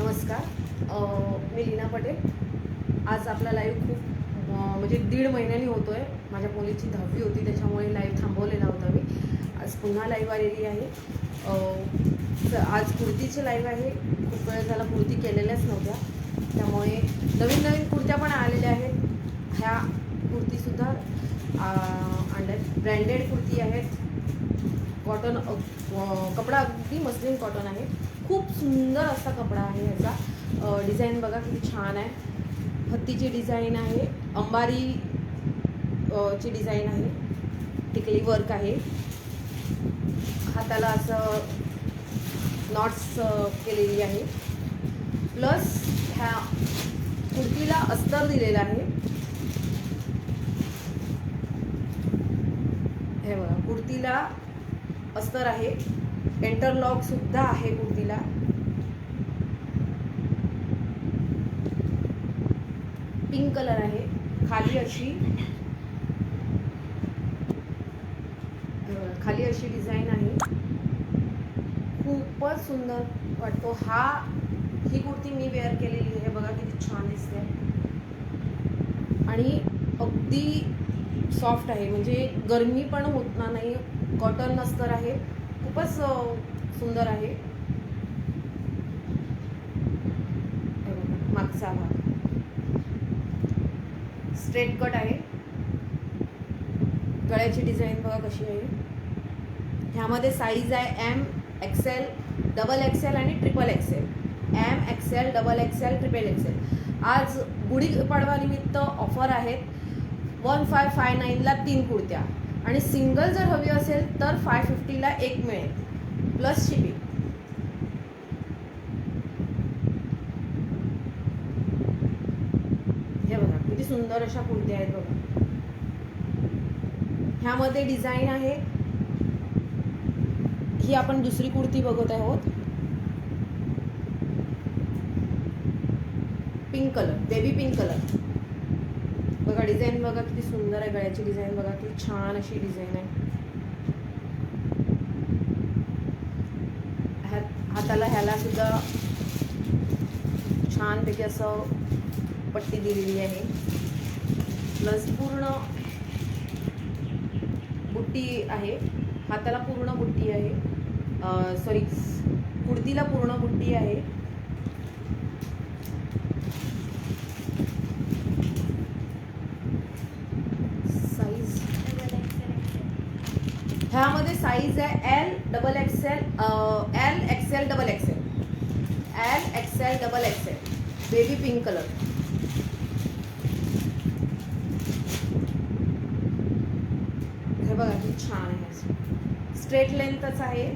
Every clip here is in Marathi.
नमस्कार. मी लीना पटेल. आज आपला लाईव्ह खूप म्हणजे 1.5 महिन्यांनी होतो आहे. माझ्या मुलीची 10वी होती, त्याच्यामुळे लाईव्ह थांबवलेला होता मी. आज पुन्हा लाईव्ह आलेली आहे. आज कुर्तीची लाईव्ह आहे. खूप वेळ झाला कुर्ती केलेल्याच नव्हत्या, त्यामुळे नवीन नवीन कुर्त्या पण आलेल्या आहेत. ह्या कुर्तीसुद्धा आणल्यात. ब्रँडेड कुर्ती आहेत. कॉटन कपडा अगदी मस्लिन कॉटन आहे. खूप सुंदर असा कपडा आहे ह्याचा. डिझाईन बघा किती छान आहे. हत्तीची डिझाईन आहे, अंबारी ची डिझाईन आहे, टिकली वर्क आहे. हाताला असं नॉट्स केलेली आहे. प्लस ह्या कुर्तीला अस्तर दिलेला आहे. हे बघा, कुर्तीला अस्तर आहे. इंटरलॉक सुद्धा आहे कुर्तीला. पिंक कलर आहे. खाली अशी डिझाईन आहे. खूपच सुंदर वाटतो. ही कुर्ती मी वेअर केलेली आहे. बघा किती छान दिसते आणि अगदी सॉफ्ट आहे, म्हणजे गरमी पण होत नाही. कॉटन अस्तर आहे. खूपच सुंदर आहे. मागचा भाग स्ट्रेट कट आहे. गळ्याची डिझाईन बघा कशी आहे. ह्यामध्ये साईज आहे M, XL, XXL आणि XXL. M, XL, XXL, XXL. आज गुढीपाडवा निमित्त ऑफर आहेत. 1559ला 3 कुर्त्या आणि सिंगल जर हवी असेल तर 550ला 1 मिळेल प्लस शिपिंग. हे बघा किती सुंदर अशा कुर्त्या आहेत बघा. ह्यामध्ये डिझाईन आहे. ही आपण दुसरी कुर्ती बघत आहोत. Pink colour, baby pink colour. बघा डिझाईन बघा किती सुंदर आहे. गळ्याची डिझाईन बघा किती छान अशी डिझाईन आहे. हाताला ह्याला सुद्धा छानपैकी असं पट्टी दिलेली आहे. प्लस पूर्ण बुट्टी आहे. हाताला पूर्ण बुट्टी आहे. सॉरी, कुर्तीला पूर्ण बुट्टी आहे. ह्यामध्ये साईज आहे L, XXL, L, XL, XXL. L, XL, XXL. Baby pink colour. हे बघा किती छान आहे. स्ट्रेट लेंथच आहे.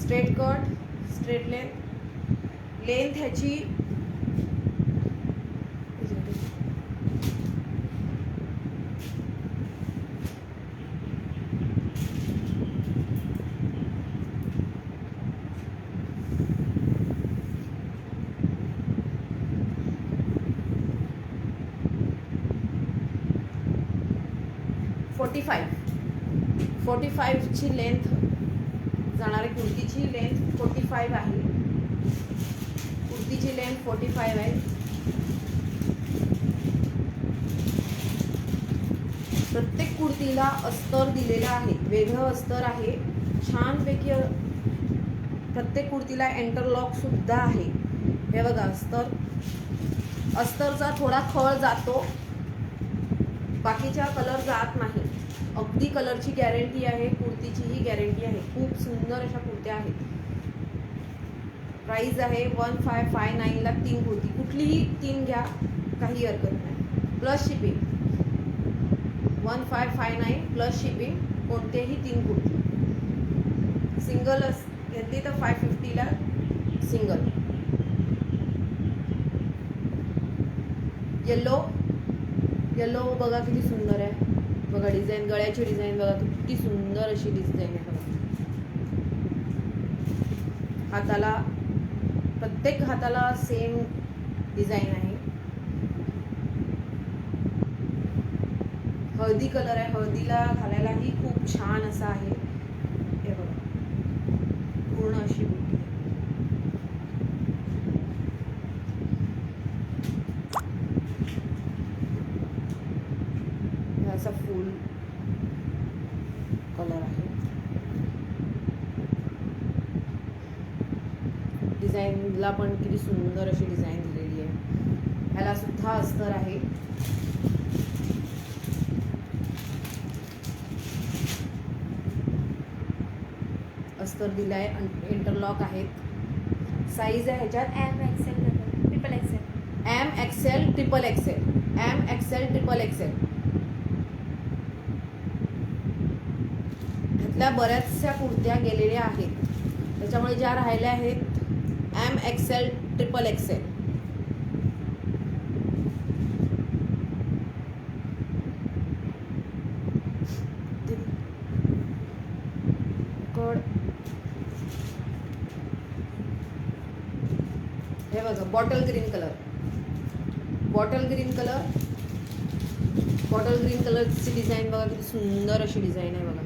स्ट्रेट कट, स्ट्रेट लेंथ ह्याची 45 ची लेंथ जाणारी. कुर्तीची लेंथ 45 आहे. कुर्तीची लेंथ 45 आहे. प्रत्येक कुर्तीला अस्तर दिलेला आहे. वेगळं अस्तर आहे. छानपैकी प्रत्येक कुर्तीला इंटरलॉक सुद्धा आहे. हे बघा, अस्तरचा थोडा खळ जातो, बाकीच्या कलर जात नाही. अगदी कलरची गॅरंटी आहे. कुर्तीचीही गॅरंटी आहे. खूप सुंदर अशा कुर्त्या आहेत. प्राइस आहे 1559ला 3 कुर्ती. कुठलीही 3 घ्या, काही हरकत नाही. Plus shipping. 1559 plus shipping. कोणतेही 3 कुर्ती. सिंगल घेतली तर 550ला सिंगल. येलो बघा किती सुंदर आहे. बघा डिझाईन, गळ्याची डिझाईन बघा किती सुंदर अशी डिझाईन आहे बघा. हाताला, प्रत्येक हाताला सेम डिझाईन आहे. हळदी कलर आहे. हळदीला घालायलाही खूप छान असा आहे. हे बघा पूर्ण अशी बुट्टी. डिझाईनला पण किती सुंदर अशी डिझाईन दिलेली आहे. ह्याला सुद्धा अस्तर आहे. अस्तर दिलं आहे, इंटरलॉक आहेत. साईज आहे ह्याच्यात M XL triple XL. M XL triple XL. M XL triple XL. ह्यातल्या बऱ्याचशा कुर्त्या गेलेल्या आहेत, त्याच्यामुळे ज्या राहिल्या आहेत एम एक्सेल ट्रिपल एक्सेल. हे बघा bottle green colour. Bottle green colour. Bottle green कलरची डिझाईन बघा किती सुंदर अशी डिझाईन आहे बघा.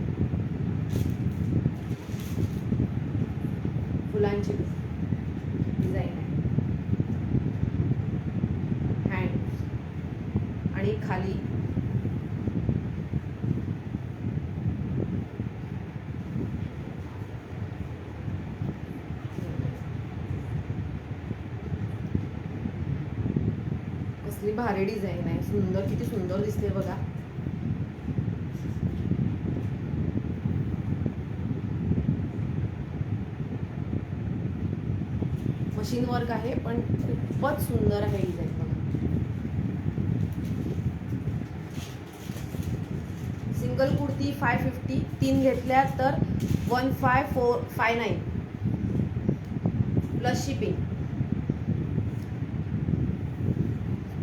फुलांची डिझाईन आहे. हँड आणि खाली कसली भारी डिझाईन आहे. सुंदर, किती सुंदर दिसते बघा. मशीन वर्क आहे पण खूपच सुंदर आहे डिझाईन बघा. सिंगल कुर्ती 550, 3 घेतल्या तर 15459 प्लस शिपिंग.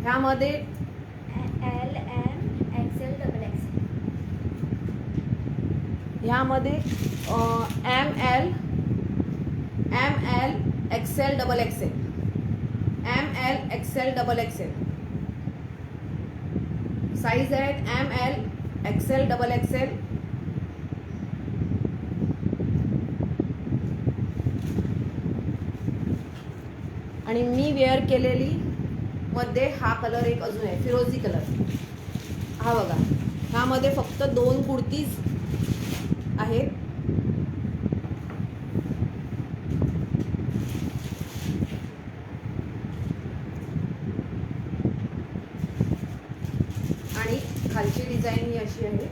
ह्यामध्ये L M XL double XL. ह्यामध्ये M L XL double XL. M L XL double XL size आहेत. M L XL double XL. आणि मी वेअर केलेली मध्ये हा कलर एक अजून आहे, फिरोजी कलर. हा बघा, ह्यामध्ये फक्त 2 कुर्तीज आहेत. आणि खालची डिझाईन ही अशी आहे,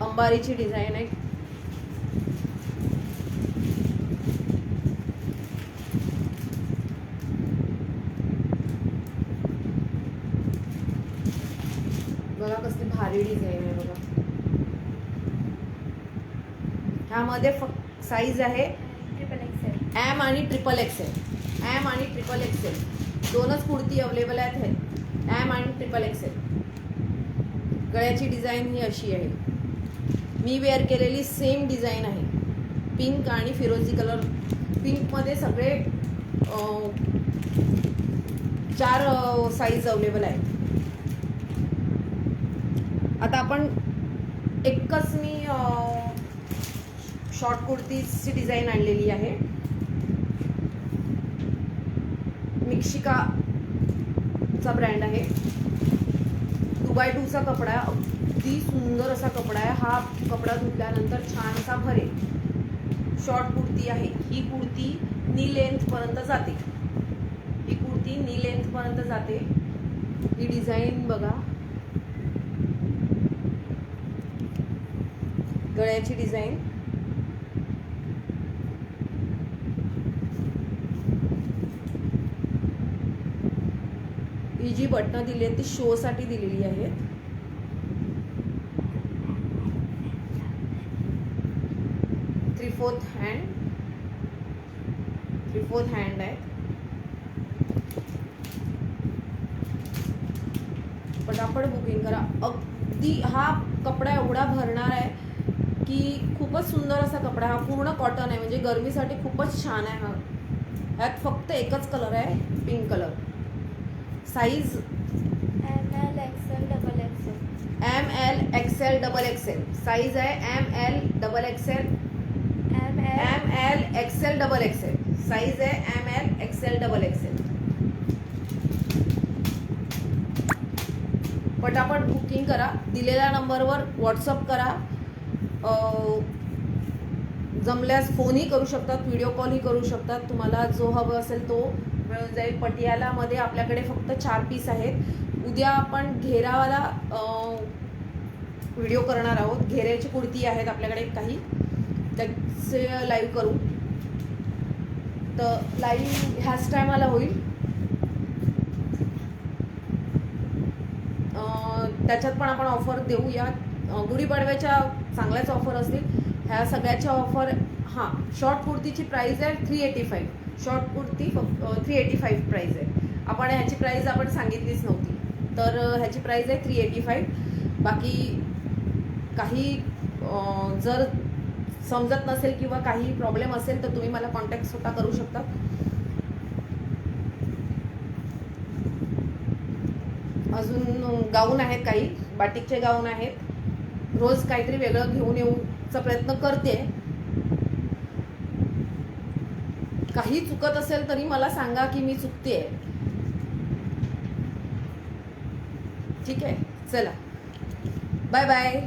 अंबारीची डिझाईन आहे. बघा कसली भारी डिझाईन आहे बघा. ह्यामध्ये साईज आहे ट्रिपल एक्सेल. एम आणि ट्रिपल एक्सेल. एम आणि ट्रिपल एक्सेल दोनच कुर्ती अवेलेबल आहेत. एम आणि ट्रिपल एक्सेल. गळ्याची डिझाईन ही अशी आहे. मी वेअर केलेली सेम डिझाईन आहे, पिंक आणि फिरोजी कलर. पिंकमध्ये सगळे 4 साईज अवेलेबल आहेत. आता आपण एकच मी शॉर्ट कुर्तीची डिझाईन आणलेली आहे. मिक्शिकाचा ब्रँड आहे. 2x2चा कपडा, अगदी सुंदर असा कपडा आहे. हा कपडा धुतल्यानंतर छानसा भरेल. शॉर्ट कुर्ती आहे ही. कुर्ती नी लेंथ पर्यंत जाते. ही कुर्ती नी लेंथ पर्यंत जाते. ही डिझाईन बघा. गळ्याची डिझाईन. ही जी बटणं दिली आहेत ती शो साठी दिलेली आहेत. थ्री फोर्थ हँड आहे. पटापट बुकिंग करा. अगदी हा कपडा एवढा भरणार आहे की खूपच सुंदर असा कपडा. हा पूर्ण कॉटन आहे, म्हणजे गरमीसाठी खूपच छान आहे. हा ह्यात फक्त एकच कलर आहे, pink colour. Size M L XL double XL. M L XL double XL. Size आहे M L double XL. M L XL double XL. Size आहे M L XL double XL. पटापट बुकिंग करा. दिलेल्या नंबरवर व्हॉट्सअप करा. जमल्यास फोनही करू शकतात, व्हिडिओ कॉलही करू शकतात. तुम्हाला जो हवं असेल तो मिळून जाईल. पटियालामध्ये आपल्याकडे फक्त 4 पीस आहेत. उद्या आपण घेरावाला व्हिडिओ करणार आहोत. घेऱ्याची कुर्ती आहेत आपल्याकडे काही, त्याचे लाईव्ह करू. तर लाईव्ह ह्याच टायमाला होईल. त्याच्यात पण आपण ऑफर देऊया. गुढीपाडव्याच्या चांगल्याच ऑफर असतील. ह्या सगळ्याच्या ऑफर हां, शॉर्ट कुर्तीची प्राईस आहे 385. शॉर्ट कुर्ती 385 प्राईस आहे. आपण ह्याची प्राईस आपण सांगितलीच नव्हती, तर ह्याची प्राईस आहे 385. बाकी काही जर समजत नसेल किंवा काही प्रॉब्लेम असेल तर तुम्ही मला कॉन्टॅक्ट स्वतः करू शकता. अजून गाऊन आहेत, काही बाटिकचे गाऊन आहेत. रोज काहीतरी वेगळं घेऊन येऊचा प्रयत्न करते. काही चुकत असेल तरी मला सांगा की मी चुकते. ठीक आहे, चला बाय बाय.